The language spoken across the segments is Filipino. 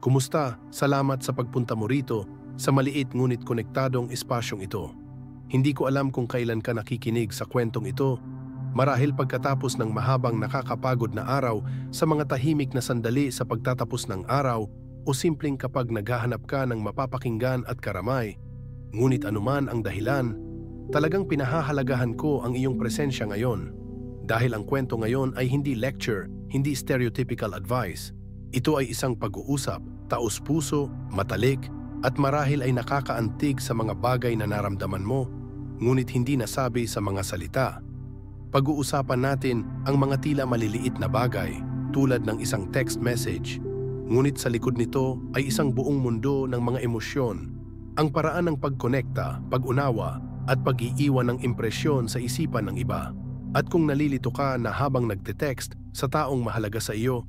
Kumusta? Salamat sa pagpunta mo rito sa maliit ngunit konektadong espasyong ito. Hindi ko alam kung kailan ka nakikinig sa kwentong ito, marahil pagkatapos ng mahabang nakakapagod na araw, sa mga tahimik na sandali sa pagtatapos ng araw, o simpleng kapag naghahanap ka ng mapapakinggan at karamay. Ngunit anuman ang dahilan, talagang pinahahalagahan ko ang iyong presensya ngayon. Dahil ang kwento ngayon ay hindi lecture, hindi stereotypical advice. Ito ay isang pag-uusap, taos-puso, matalik, at marahil ay nakakaantig sa mga bagay na naramdaman mo, ngunit hindi nasabi sa mga salita. Pag-uusapan natin ang mga tila maliliit na bagay, tulad ng isang text message, ngunit sa likod nito ay isang buong mundo ng mga emosyon, ang paraan ng pagkonekta, pag-unawa, at pag-iiwan ng impresyon sa isipan ng iba. At kung nalilito ka na habang nagte-text sa taong mahalaga sa iyo,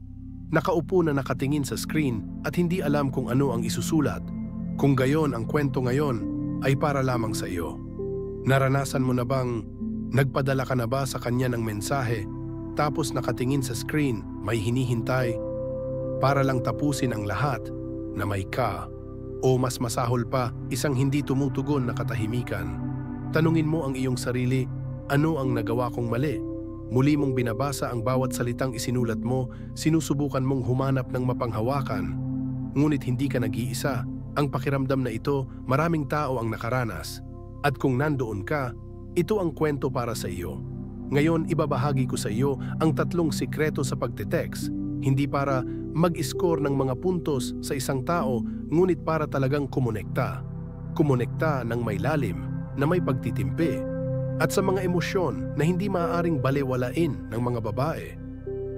nakaupo na nakatingin sa screen at hindi alam kung ano ang isusulat, kung gayon ang kwento ngayon ay para lamang sa iyo. Naranasan mo na bang nagpadala ka na ba sa kanya ng mensahe tapos nakatingin sa screen may hinihintay para lang tapusin ang lahat na may ka, o mas masahol pa, isang hindi tumutugon na katahimikan? Tanungin mo ang iyong sarili, ano ang nagawa kong mali? Muli mong binabasa ang bawat salitang isinulat mo, sinusubukan mong humanap ng mapanghawakan. Ngunit hindi ka nag-iisa. Ang pakiramdam na ito, maraming tao ang nakaranas. At kung nandoon ka, ito ang kwento para sa iyo. Ngayon, ibabahagi ko sa iyo ang 3 sikreto sa pagte-text. Hindi para mag-score ng mga puntos sa isang tao, ngunit para talagang kumonekta. Kumonekta ng may lalim, na may pagtitimpi, at sa mga emosyon na hindi maaaring balewalain ng mga babae.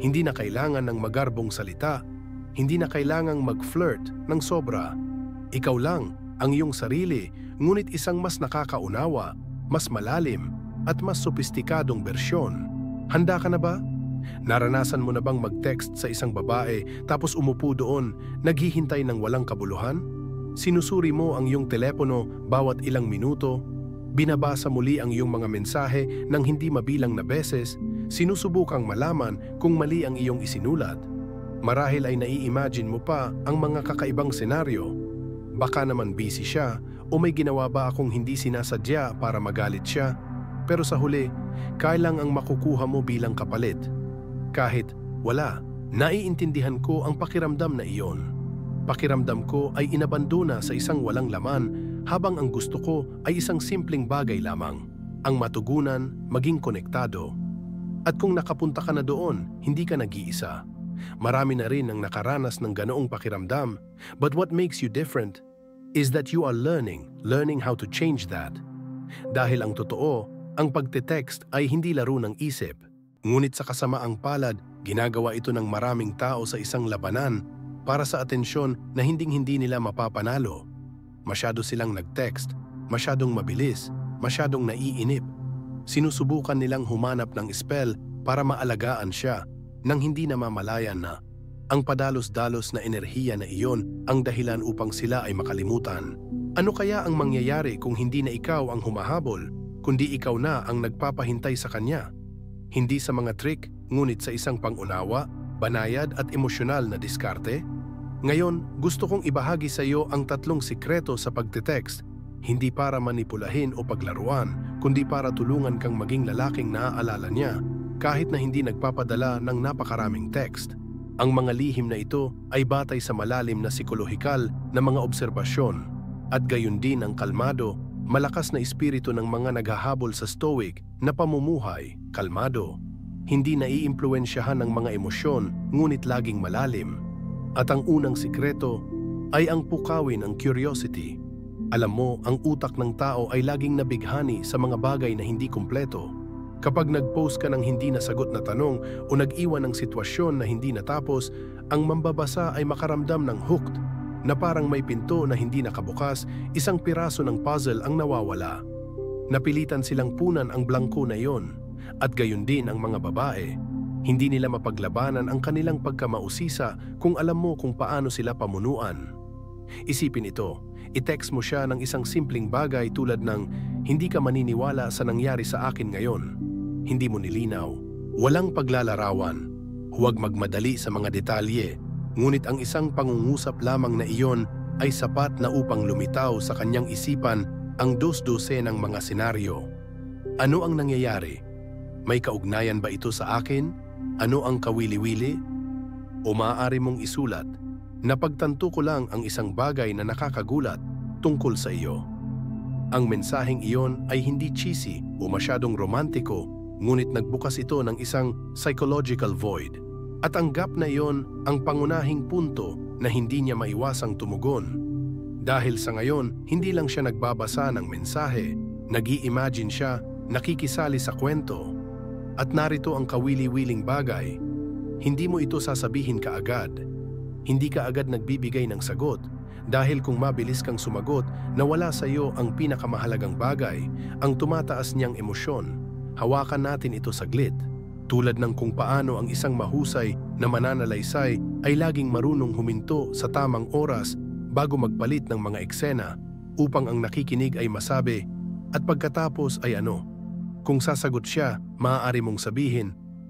Hindi na kailangan ng magarbong salita, hindi na kailangang mag-flirt ng sobra. Ikaw lang, ang iyong sarili, ngunit isang mas nakakaunawa, mas malalim, at mas sopistikadong bersyon. Handa ka na ba? Naranasan mo na bang mag-text sa isang babae tapos umupo doon, naghihintay ng walang kabuluhan? Sinusuri mo ang iyong telepono bawat ilang minuto, binabasa muli ang iyong mga mensahe ng hindi mabilang na beses, sinusubukang malaman kung mali ang iyong isinulat. Marahil ay nai-imagine mo pa ang mga kakaibang senaryo. Baka naman busy siya o may ginawa ba akong hindi sinasadya para magalit siya, pero sa huli, kailang ang makukuha mo bilang kapalit. Kahit wala, naiintindihan ko ang pakiramdam na iyon. Pakiramdam ko ay inabandona sa isang walang laman, habang ang gusto ko ay isang simpleng bagay lamang, ang matugunan, maging konektado. At kung nakapunta ka na doon, hindi ka nag-iisa. Marami na rin ang nakaranas ng ganoong pakiramdam, but what makes you different is that you are learning how to change that. Dahil ang totoo, ang pagte-text ay hindi laro ng isip. Ngunit sa kasamaang palad, ginagawa ito ng maraming tao sa isang labanan para sa atensyon na hinding-hindi nila mapapanalo. Masyado silang nag-text, masyadong mabilis, masyadong naiinip. Sinusubukan nilang humanap ng spell para maalagaan siya nang hindi namamalayan na ang padalos-dalos na enerhiya na iyon ang dahilan upang sila ay makalimutan. Ano kaya ang mangyayari kung hindi na ikaw ang humahabol, kundi ikaw na ang nagpapahintay sa kanya? Hindi sa mga trick, ngunit sa isang pangunawa, banayad at emosyonal na diskarte? Ngayon, gusto kong ibahagi sa iyo ang 3 sikreto sa pagte-text, hindi para manipulahin o paglaruan, kundi para tulungan kang maging lalaking naaalala niya, kahit na hindi nagpapadala ng napakaraming text. Ang mga lihim na ito ay batay sa malalim na psikolohikal na mga obserbasyon, at gayon din ang kalmado, malakas na espiritu ng mga naghahabol sa stoic na pamumuhay, kalmado. Hindi naiimpluwensyahan ng mga emosyon, ngunit laging malalim. At ang unang sikreto ay ang pukawin ng curiosity. Alam mo, ang utak ng tao ay laging nabighani sa mga bagay na hindi kumpleto. Kapag nag-post ka ng hindi nasagot na tanong o nag-iwan ng sitwasyon na hindi natapos, ang mambabasa ay makaramdam ng hooked, na parang may pinto na hindi nakabukas, isang piraso ng puzzle ang nawawala. Napilitan silang punan ang blangko na iyon, at gayon din ang mga babae. Hindi nila mapaglabanan ang kanilang pagkamausisa kung alam mo kung paano sila pamunuan. Isipin ito, i-text mo siya ng isang simpleng bagay tulad ng, "Hindi ka maniniwala sa nangyari sa akin ngayon." Hindi mo nilinaw. Walang paglalarawan. Huwag magmadali sa mga detalye. Ngunit ang isang pangungusap lamang na iyon ay sapat na upang lumitaw sa kanyang isipan ang dos-dose ng mga senaryo. Ano ang nangyayari? May kaugnayan ba ito sa akin? Ano ang kawili-wili? O maaari mong isulat, napagtanto ko lang ang isang bagay na nakakagulat tungkol sa iyo. Ang mensaheng iyon ay hindi cheesy o masyadong romantiko, ngunit nagbukas ito ng isang psychological void. At ang gap na iyon ang pangunahing punto na hindi niya maiwasang tumugon. Dahil sa ngayon, hindi lang siya nagbabasa ng mensahe, nag-i-imagine siya, nakikisali sa kwento. At narito ang kawili-wiling bagay. Hindi mo ito sasabihin kaagad. Hindi ka agad nagbibigay ng sagot dahil kung mabilis kang sumagot, nawala sa iyo ang pinakamahalagang bagay, ang tumataas niyang emosyon. Hawakan natin ito saglit. Tulad ng kung paano ang isang mahusay na mananalaysay ay laging marunong huminto sa tamang oras bago magpalit ng mga eksena upang ang nakikinig ay masabi, at pagkatapos ay ano? Kung sasagot siya, maaari mong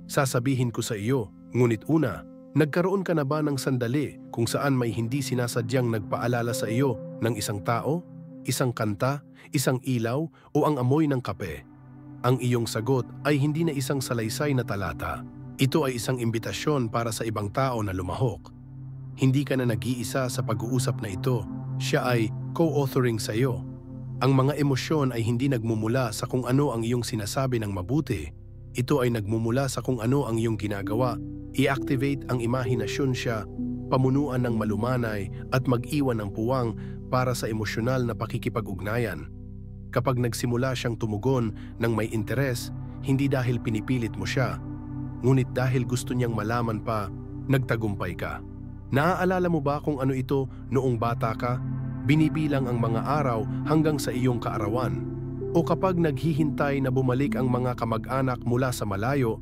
sasabihin ko sa iyo, ngunit una, nagkaroon ka na ba ng sandali kung saan may hindi sinasadyang nagpaalala sa iyo ng isang tao, isang kanta, isang ilaw o ang amoy ng kape? Ang iyong sagot ay hindi na isang salaysay na talata. Ito ay isang imbitasyon para sa ibang tao na lumahok. Hindi ka na nag-iisa sa pag-uusap na ito. Siya ay co-authoring sa iyo. Ang mga emosyon ay hindi nagmumula sa kung ano ang iyong sinasabi ng mabuti. Ito ay nagmumula sa kung ano ang iyong ginagawa. I-activate ang imahinasyon siya, pamunuan ng malumanay at mag-iwan ng puwang para sa emosyonal na pakikipag-ugnayan. Kapag nagsimula siyang tumugon ng may interes, hindi dahil pinipilit mo siya, ngunit dahil gusto niyang malaman pa, nagtagumpay ka. Naaalala mo ba kung ano ito noong bata ka? Binibilang ang mga araw hanggang sa iyong kaarawan. O kapag naghihintay na bumalik ang mga kamag-anak mula sa malayo,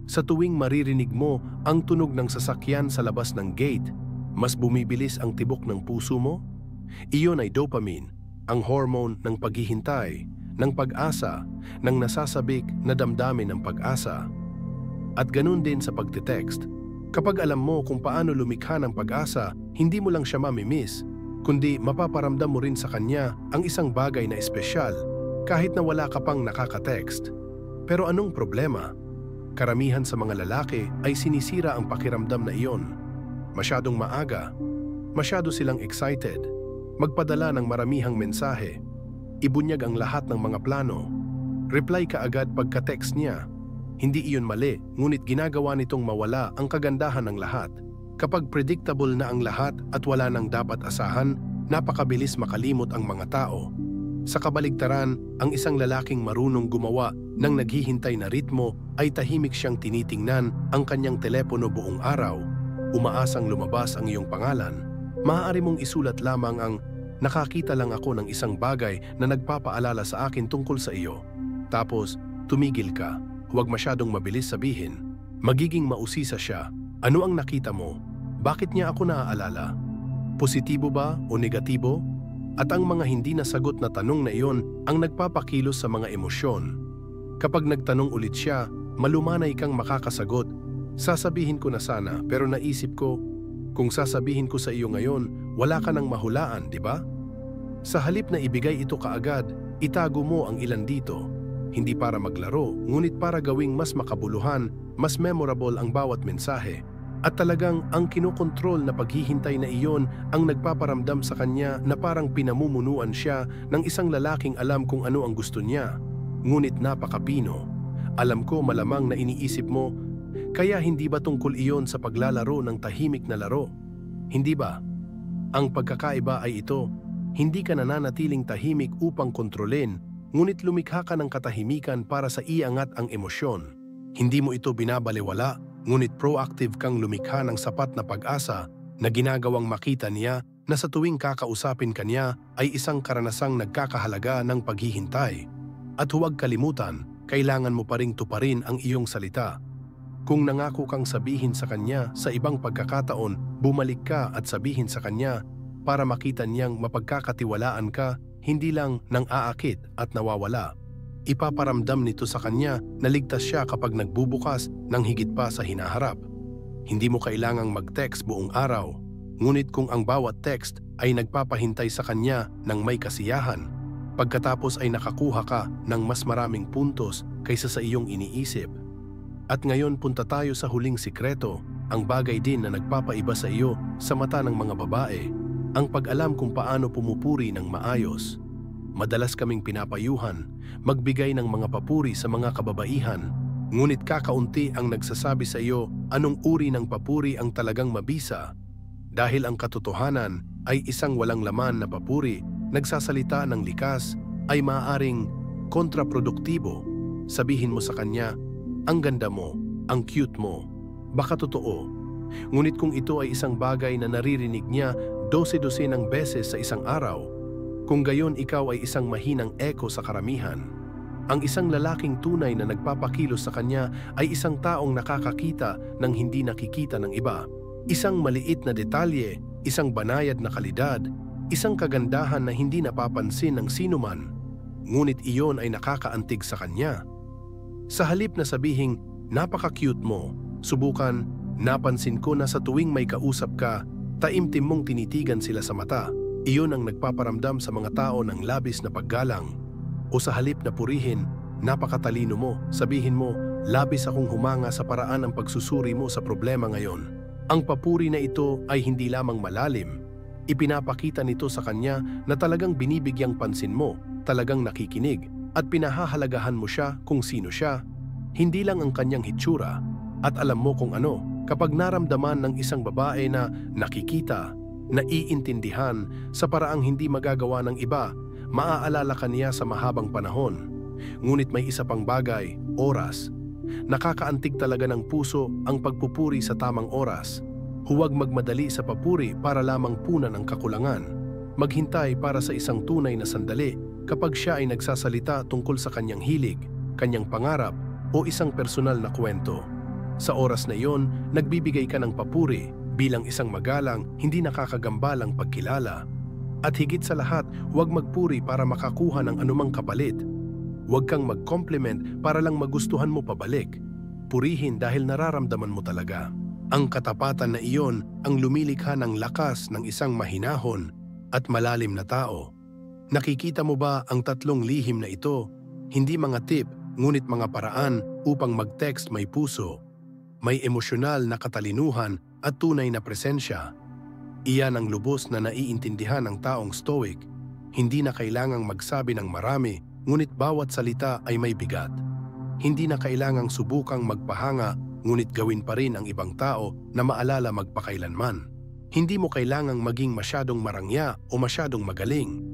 sa tuwing maririnig mo ang tunog ng sasakyan sa labas ng gate, mas bumibilis ang tibok ng puso mo? Iyon ay dopamine, ang hormone ng paghihintay, ng pag-asa, ng nasasabik na damdamin ng pag-asa. At ganun din sa pagte-text. Kapag alam mo kung paano lumikha ng pag-asa, hindi mo lang siya mamimiss, kundi mapaparamdam mo rin sa kanya ang isang bagay na espesyal, kahit na wala ka pang nakaka-text. Pero anong problema? Karamihan sa mga lalaki ay sinisira ang pakiramdam na iyon. Masyadong maaga, masyado silang excited, magpadala ng maramihang mensahe, ibunyag ang lahat ng mga plano, reply ka agad pagka-text niya. Hindi iyon mali, ngunit ginagawa nitong mawala ang kagandahan ng lahat. Kapag predictable na ang lahat at wala nang dapat asahan, napakabilis makalimot ang mga tao. Sa kabaligtaran, ang isang lalaking marunong gumawa ng naghihintay na ritmo ay tahimik siyang tinitingnan ang kanyang telepono buong araw, umaasang lumabas ang iyong pangalan. Maaari mong isulat lamang ang nakakita lang ako ng isang bagay na nagpapaalala sa akin tungkol sa iyo. Tapos, tumigil ka. Huwag masyadong mabilis sabihin. Magiging mausisa siya. Ano ang nakita mo? Bakit niya ako naaalala? Positibo ba o negatibo? At ang mga hindi nasagot na tanong na iyon ang nagpapakilos sa mga emosyon. Kapag nagtanong ulit siya, malumanay kang makakasagot. Sasabihin ko na sana pero naisip ko, kung sasabihin ko sa iyo ngayon, wala ka nang mahulaan, di ba? Sa halip na ibigay ito kaagad, itago mo ang ilan dito. Hindi para maglaro, ngunit para gawing mas makabuluhan, mas memorable ang bawat mensahe. At talagang ang kinokontrol na paghihintay na iyon ang nagpaparamdam sa kanya na parang pinamumunuan siya ng isang lalaking alam kung ano ang gusto niya. Ngunit napakapino. Alam ko malamang na iniisip mo, kaya hindi ba tungkol iyon sa paglalaro ng tahimik na laro? Hindi ba? Ang pagkakaiba ay ito, hindi ka nananatiling tahimik upang kontrolin, ngunit lumikha ka ng katahimikan para sa iangat ang emosyon. Hindi mo ito binabalewala, ngunit proactive kang lumikha ng sapat na pag-asa na ginagawang makita niya na sa tuwing kakausapin ka niya ay isang karanasang nagkakahalaga ng paghihintay. At huwag kalimutan, kailangan mo pa ring tuparin ang iyong salita. Kung nangako kang sabihin sa kanya sa ibang pagkakataon, bumalik ka at sabihin sa kanya para makita niyang mapagkakatiwalaan ka, hindi lang nang aakit at nawawala. Ipaparamdam nito sa kanya na ligtas siya kapag nagbubukas ng higit pa sa hinaharap. Hindi mo kailangang mag-text buong araw, ngunit kung ang bawat text ay nagpapahintay sa kanya ng may kasiyahan, pagkatapos ay nakakuha ka ng mas maraming puntos kaysa sa iyong iniisip. At ngayon punta tayo sa huling sikreto, ang bagay din na nagpapaiba sa iyo sa mata ng mga babae, ang pag-alam kung paano pumupuri ng maayos. Madalas kaming pinapayuhan, magbigay ng mga papuri sa mga kababaihan, ngunit kakaunti ang nagsasabi sa iyo anong uri ng papuri ang talagang mabisa. Dahil ang katotohanan ay isang walang laman na papuri, nagsasalita ng likas, ay maaaring kontraproduktibo. Sabihin mo sa kanya, ang ganda mo, ang cute mo. Baka totoo. Ngunit kung ito ay isang bagay na naririnig niya 12 ng beses sa isang araw, kung gayon ikaw ay isang mahinang eko sa karamihan. Ang isang lalaking tunay na nagpapakilos sa kanya ay isang taong nakakakita ng hindi nakikita ng iba. Isang maliit na detalye, isang banayad na kalidad, isang kagandahan na hindi napapansin ng sinuman, ngunit iyon ay nakakaantig sa kanya. Sa halip na sabihing, napaka-cute mo, subukan, napansin ko na sa tuwing may kausap ka, taimtim mong tinitigan sila sa mata. Iyon ang nagpaparamdam sa mga tao ng labis na paggalang. O sa halip na purihin, napakatalino mo, sabihin mo, labis akong humanga sa paraan ng pagsusuri mo sa problema ngayon. Ang papuri na ito ay hindi lamang malalim. Ipinapakita nito sa kanya na talagang binibigyang pansin mo, talagang nakikinig, at pinahahalagahan mo siya kung sino siya. Hindi lang ang kanyang hitsura. At alam mo kung ano, kapag naramdaman ng isang babae na nakikita, naiintindihan sa paraang hindi magagawa ng iba, maaalala ka niya sa mahabang panahon. Ngunit may isa pang bagay, oras. Nakakaantig talaga ng puso ang pagpupuri sa tamang oras. Huwag magmadali sa papuri para lamang punan ang kakulangan. Maghintay para sa isang tunay na sandali kapag siya ay nagsasalita tungkol sa kanyang hilig, kanyang pangarap o isang personal na kwento. Sa oras na iyon, nagbibigay ka ng papuri bilang isang magalang, hindi nakakagambalang pagkilala. At higit sa lahat, huwag magpuri para makakuha ng anumang kapalit. Huwag kang mag-compliment para lang magustuhan mo pabalik. Purihin dahil nararamdaman mo talaga. Ang katapatan na iyon ang lumilikha ng lakas ng isang mahinahon at malalim na tao. Nakikita mo ba ang tatlong lihim na ito? Hindi mga tip, ngunit mga paraan upang mag-text may puso, may emosyonal na katalinuhan at tunay na presensya. Iyan ang lubos na naiintindihan ng taong stoic. Hindi na kailangang magsabi ng marami, ngunit bawat salita ay may bigat. Hindi na kailangang subukang magpahanga, ngunit gawin pa rin ang ibang tao na maalala magpakailanman. Hindi mo kailangang maging masyadong marangya o masyadong magaling.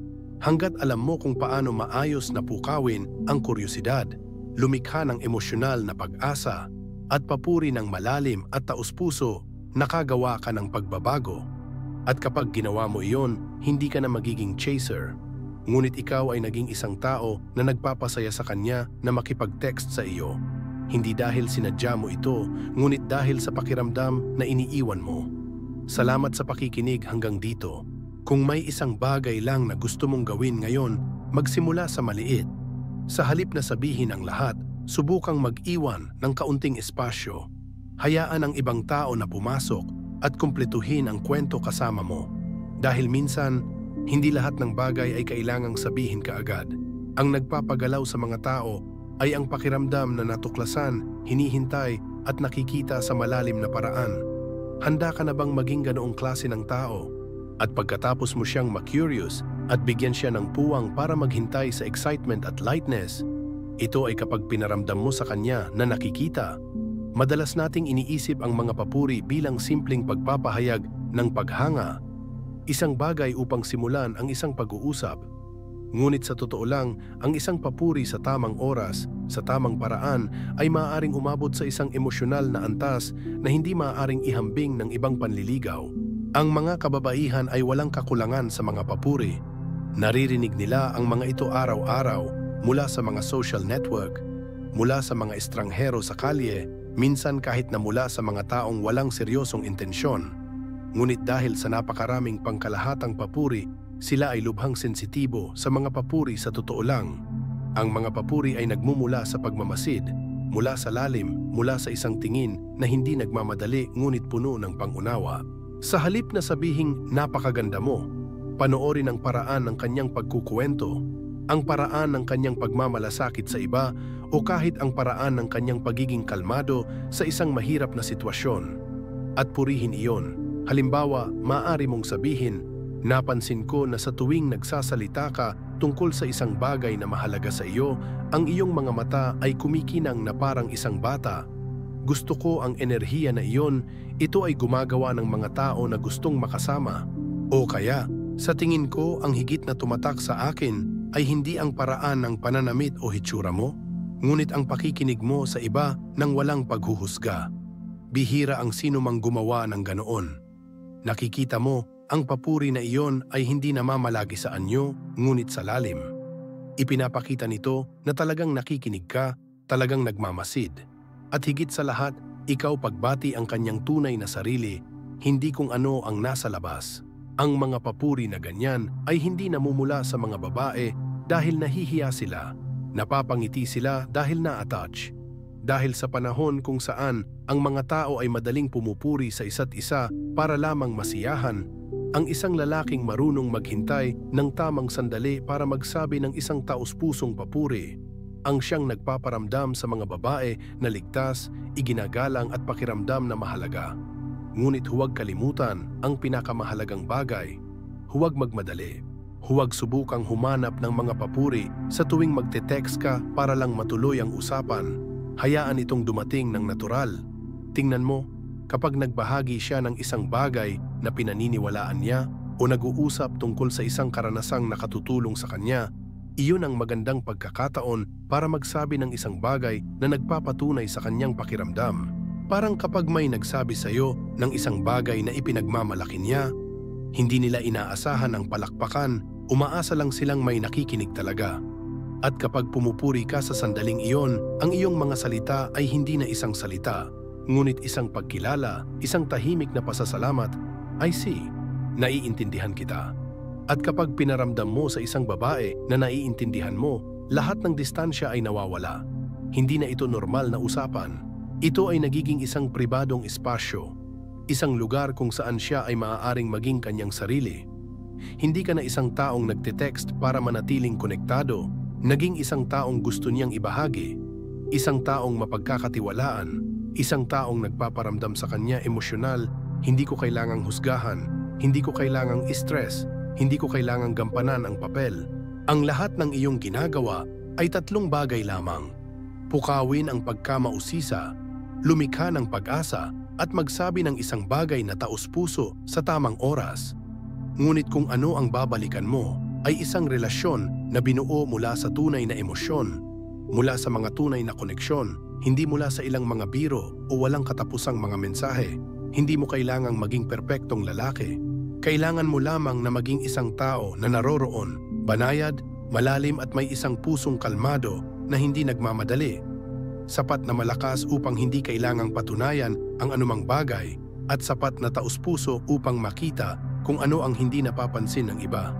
Hanggat alam mo kung paano maayos na pukawin ang kuryosidad, lumikha ng emosyonal na pag-asa, at papuri ng malalim at taus-puso, nakagawa ka ng pagbabago. At kapag ginawa mo iyon, hindi ka na magiging chaser. Ngunit ikaw ay naging isang tao na nagpapasaya sa kanya na makipag-text sa iyo. Hindi dahil sinadya mo ito, ngunit dahil sa pakiramdam na iniiwan mo. Salamat sa pakikinig hanggang dito. Kung may isang bagay lang na gusto mong gawin ngayon, magsimula sa maliit. Sa halip na sabihin ang lahat, subukang mag-iwan ng kaunting espasyo. Hayaan ang ibang tao na pumasok at kumpletuhin ang kwento kasama mo. Dahil minsan, hindi lahat ng bagay ay kailangang sabihin kaagad. Ang nagpapagalaw sa mga tao ay ang pakiramdam na natuklasan, hinihintay at nakikita sa malalim na paraan. Handa ka na bang maging ganoong klase ng tao? At pagkatapos mo siyang ma-curious at bigyan siya ng puwang para maghintay sa excitement at lightness, ito ay kapag pinaramdam mo sa kanya na nakikita. Madalas nating iniisip ang mga papuri bilang simpleng pagpapahayag ng paghanga, isang bagay upang simulan ang isang pag-uusap. Ngunit sa totoo lang, ang isang papuri sa tamang oras, sa tamang paraan, ay maaaring umabot sa isang emosyonal na antas na hindi maaaring ihambing ng ibang panliligaw. Ang mga kababaihan ay walang kakulangan sa mga papuri. Naririnig nila ang mga ito araw-araw mula sa mga social network, mula sa mga estranghero sa kalye, minsan kahit na mula sa mga taong walang seryosong intensyon. Ngunit dahil sa napakaraming pangkalahatang papuri, sila ay lubhang sensitibo sa mga papuri sa totoo lang. Ang mga papuri ay nagmumula sa pagmamasid, mula sa lalim, mula sa isang tingin na hindi nagmamadali ngunit puno ng pangunawa. Sa halip na sabihing napakaganda mo, panoorin ang paraan ng kanyang pagkukuwento, ang paraan ng kanyang pagmamalasakit sa iba o kahit ang paraan ng kanyang pagiging kalmado sa isang mahirap na sitwasyon. At purihin iyon. Halimbawa, maaari mong sabihin, napansin ko na sa tuwing nagsasalita ka tungkol sa isang bagay na mahalaga sa iyo, ang iyong mga mata ay kumikinang na parang isang bata. Gusto ko ang enerhiya na iyon, ito ay gumagawa ng mga tao na gustong makasama. O kaya, sa tingin ko ang higit na tumatak sa akin ay hindi ang paraan ng pananamit o hitsura mo, ngunit ang pakikinig mo sa iba nang walang paghuhusga. Bihira ang sino mang gumawa ng ganoon. Nakikita mo, ang papuri na iyon ay hindi namamalagi sa anyo, ngunit sa lalim. Ipinapakita nito na talagang nakikinig ka, talagang nagmamasid. At higit sa lahat, ikaw pagbati ang kanyang tunay na sarili, hindi kung ano ang nasa labas. Ang mga papuri na ganyan ay hindi namumula sa mga babae dahil nahihiya sila, napapangiti sila dahil na-attach. Dahil sa panahon kung saan ang mga tao ay madaling pumupuri sa isa't isa para lamang masiyahan, ang isang lalaking marunong maghintay ng tamang sandali para magsabi ng isang taos-pusong papuri, ang siyang nagpaparamdam sa mga babae na ligtas, iginagalang at pakiramdam na mahalaga. Ngunit huwag kalimutan ang pinakamahalagang bagay. Huwag magmadali. Huwag subukang humanap ng mga papuri sa tuwing magte-text ka para lang matuloy ang usapan. Hayaan itong dumating ng natural. Tingnan mo, kapag nagbahagi siya ng isang bagay na pinaniniwalaan niya o nag-uusap tungkol sa isang karanasang nakatutulong sa kanya, iyon ang magandang pagkakataon para magsabi ng isang bagay na nagpapatunay sa kanyang pakiramdam. Parang kapag may nagsabi sa iyo ng isang bagay na ipinagmamalaki niya, hindi nila inaasahan ang palakpakan, umaasa lang silang may nakikinig talaga. At kapag pumupuri ka sa sandaling iyon, ang iyong mga salita ay hindi na isang salita, ngunit isang pagkilala, isang tahimik na pasasalamat, I see, naiintindihan kita. At kapag pinaramdam mo sa isang babae na naiintindihan mo, lahat ng distansya ay nawawala. Hindi na ito normal na usapan. Ito ay nagiging isang pribadong espasyo, isang lugar kung saan siya ay maaaring maging kanyang sarili. Hindi ka na isang taong nagte-text para manatiling konektado, naging isang taong gusto niyang ibahagi, isang taong mapagkakatiwalaan, isang taong nagpaparamdam sa kanya emosyonal, hindi ko kailangang husgahan, hindi ko kailangang stress, hindi ko kailangang gampanan ang papel. Ang lahat ng iyong ginagawa ay tatlong bagay lamang. Pukawin ang pagkamausisa, lumikha ng pag-asa, at magsabi ng isang bagay na taos-puso sa tamang oras. Ngunit kung ano ang babalikan mo ay isang relasyon na binuo mula sa tunay na emosyon, mula sa mga tunay na koneksyon, hindi mula sa ilang mga biro o walang katapusang mga mensahe. Hindi mo kailangang maging perpektong lalaki. Kailangan mo lamang na maging isang tao na naroroon, banayad, malalim at may isang pusong kalmado na hindi nagmamadali. Sapat na malakas upang hindi kailangang patunayan ang anumang bagay at sapat na taus-puso upang makita kung ano ang hindi napapansin ng iba.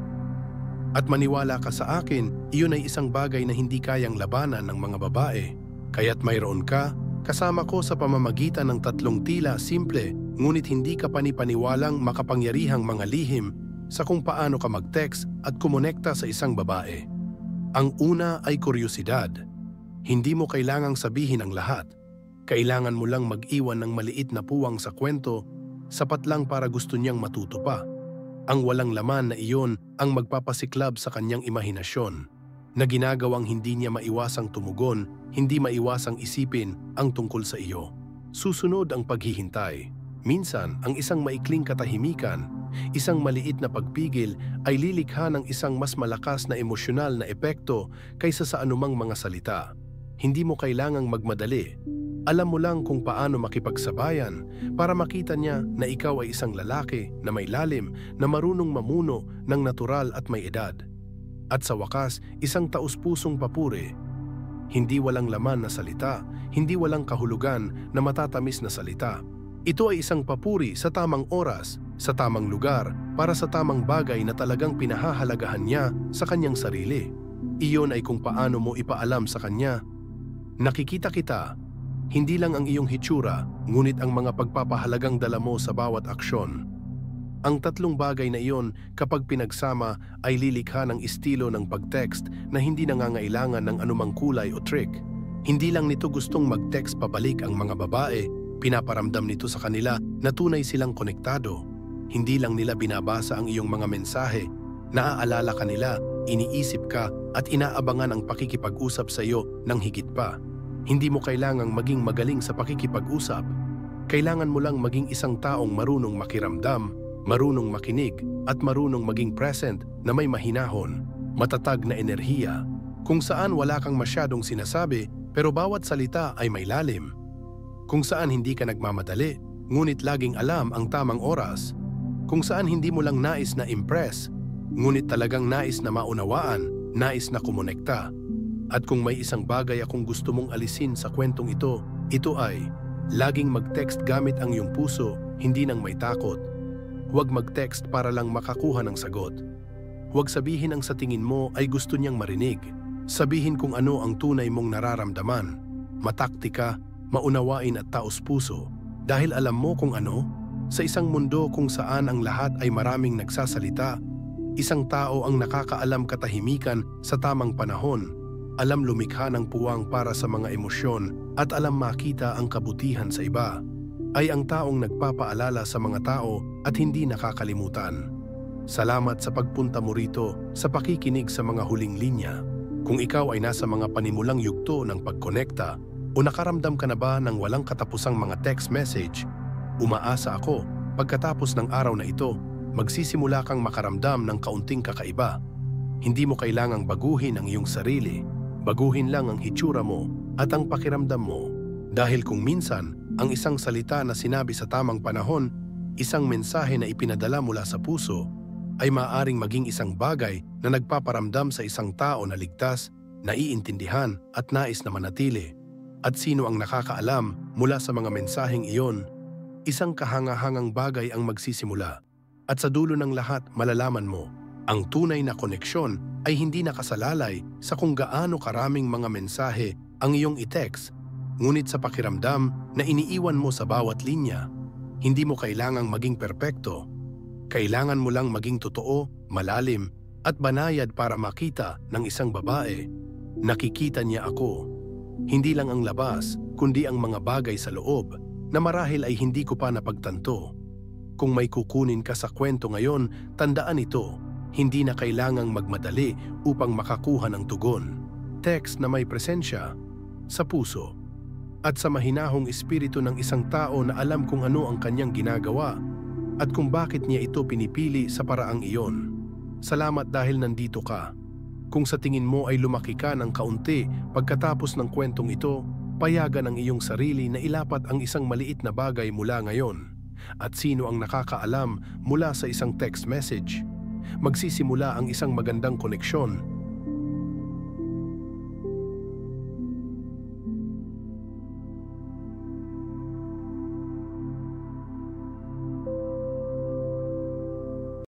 At maniwala ka sa akin, iyon ay isang bagay na hindi kayang labanan ng mga babae. Kaya't mayroon ka, kasama ko sa pamamagitan ng tatlong tila simple, ngunit hindi ka panipaniwalang makapangyarihang mga lihim sa kung paano ka mag-text at kumonekta sa isang babae. Ang una ay kuryosidad. Hindi mo kailangang sabihin ang lahat. Kailangan mo lang mag-iwan ng maliit na puwang sa kwento, sapat lang para gusto niyang matuto pa. Ang walang laman na iyon ang magpapasiklab sa kanyang imahinasyon, na ginagawang hindi niya maiwasang tumugon, hindi maiwasang isipin ang tungkol sa iyo. Susunod ang paghihintay. Minsan, ang isang maikling katahimikan, isang maliit na pagpigil ay lilikha ng isang mas malakas na emosyonal na epekto kaysa sa anumang mga salita. Hindi mo kailangang magmadali. Alam mo lang kung paano makipagsabayan para makita niya na ikaw ay isang lalaki na may lalim, na marunong mamuno ng natural at may edad. At sa wakas, isang taus-pusong papuri. Hindi walang laman na salita, hindi walang kahulugan na matatamis na salita. Ito ay isang papuri sa tamang oras, sa tamang lugar, para sa tamang bagay na talagang pinahahalagahan niya sa kanyang sarili. Iyon ay kung paano mo ipaalam sa kanya Nakikita kita, hindi lang ang iyong hitsura, ngunit ang mga pagpapahalagang dala mo sa bawat aksyon. Ang tatlong bagay na iyon kapag pinagsama ay lilikha ng estilo ng pag-text na hindi nangangailangan ng anumang kulay o trick. Hindi lang nito gustong mag-text pabalik ang mga babae, pinaparamdam nito sa kanila na tunay silang konektado. Hindi lang nila binabasa ang iyong mga mensahe, naaalala ka nila, iniisip ka at inaabangan ang pakikipag-usap sa iyo ng higit pa. Hindi mo kailangang maging magaling sa pakikipag-usap. Kailangan mo lang maging isang taong marunong makiramdam, marunong makinig at marunong maging present na may mahinahon, matatag na enerhiya, kung saan wala kang masyadong sinasabi pero bawat salita ay may lalim. Kung saan hindi ka nagmamadali, ngunit laging alam ang tamang oras. Kung saan hindi mo lang nais na impress, ngunit talagang nais na maunawaan, nais na kumonekta. At kung may isang bagay akong gusto mong alisin sa kwentong ito ay laging mag-text gamit ang iyong puso, hindi nang may takot. Huwag mag-text para lang makakuha ng sagot. Huwag sabihin ang sa tingin mo ay gusto niyang marinig. Sabihin kung ano ang tunay mong nararamdaman. Mataktika, maunawain at taos-puso. Dahil alam mo kung ano, sa isang mundo kung saan ang lahat ay maraming nagsasalita, isang tao ang nakakaalam katahimikan sa tamang panahon, alam lumikha ng puwang para sa mga emosyon at alam makita ang kabutihan sa iba, ay ang taong nagpapaalala sa mga tao at hindi nakakalimutan. Salamat sa pagpunta mo rito sa pakikinig sa mga huling linya. Kung ikaw ay nasa mga panimulang yugto ng pagkonekta o nakaramdam ka na ba ng walang katapusang mga text message, umaasa ako pagkatapos ng araw na ito, magsisimula kang makaramdam ng kaunting kakaiba. Hindi mo kailangang baguhin ang iyong sarili, baguhin lang ang hitsura mo at ang pakiramdam mo. Dahil kung minsan, ang isang salita na sinabi sa tamang panahon, isang mensahe na ipinadala mula sa puso, ay maaaring maging isang bagay na nagpaparamdam sa isang tao na ligtas, naiintindihan at nais na manatili. At sino ang nakakaalam mula sa mga mensaheng iyon? Isang kahangahangang bagay ang magsisimula. At sa dulo ng lahat, malalaman mo, ang tunay na koneksyon ay hindi nakasalalay sa kung gaano karaming mga mensahe ang iyong i-text, ngunit sa pakiramdam na iniiwan mo sa bawat linya. Hindi mo kailangang maging perpekto. Kailangan mo lang maging totoo, malalim, at banayad para makita ng isang babae. Nakikita niya ako. Hindi lang ang labas, kundi ang mga bagay sa loob na marahil ay hindi ko pa napagtanto. Kung may kukunin ka sa kwento ngayon, tandaan ito, hindi na kailangang magmadali upang makakuha ng tugon. Text na may presensya sa puso at sa mahinahong espiritu ng isang tao na alam kung ano ang kanyang ginagawa at kung bakit niya ito pinipili sa paraang iyon. Salamat dahil nandito ka. Kung sa tingin mo ay lumaki ka ng kaunti pagkatapos ng kwentong ito, payagan ang iyong sarili na ilapat ang isang maliit na bagay mula ngayon. At sino ang nakakaalam mula sa isang text message? Magsisimula ang isang magandang koneksyon